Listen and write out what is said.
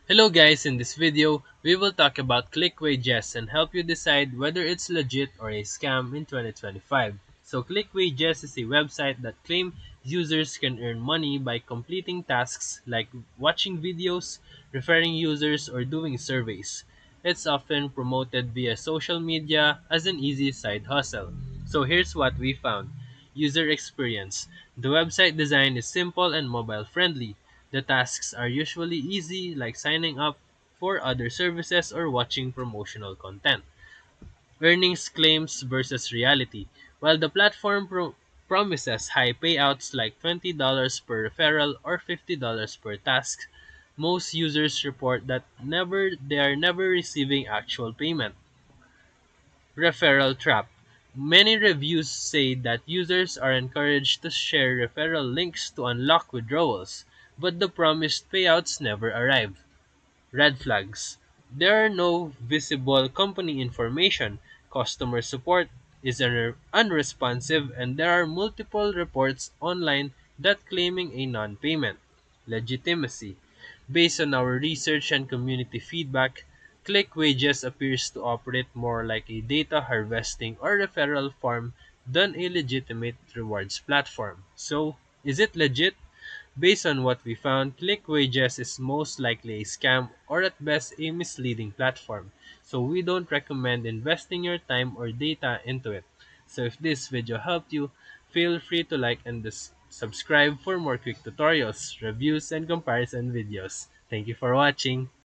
Hello guys, in this video, we will talk about ClickWages and help you decide whether it's legit or a scam in 2025. So ClickWages is a website that claims users can earn money by completing tasks like watching videos, referring users, or doing surveys. It's often promoted via social media as an easy side hustle. So here's what we found. User experience. The website design is simple and mobile friendly. The tasks are usually easy, like signing up for other services or watching promotional content. Earnings claims versus reality. While the platform promises high payouts like $20 per referral or $50 per task, most users report that they are never receiving actual payment. Referral trap. Many reviews say that users are encouraged to share referral links to unlock withdrawals, but the promised payouts never arrive. Red flags. There are no visible company information, customer support is unresponsive, and there are multiple reports online that claiming a non-payment. Legitimacy. Based on our research and community feedback, ClickWages appears to operate more like a data harvesting or referral farm than a legitimate rewards platform. So, is it legit? Based on what we found, ClickWages is most likely a scam or at best a misleading platform. So we don't recommend investing your time or data into it. So if this video helped you, feel free to like and subscribe for more quick tutorials, reviews, and comparison videos. Thank you for watching.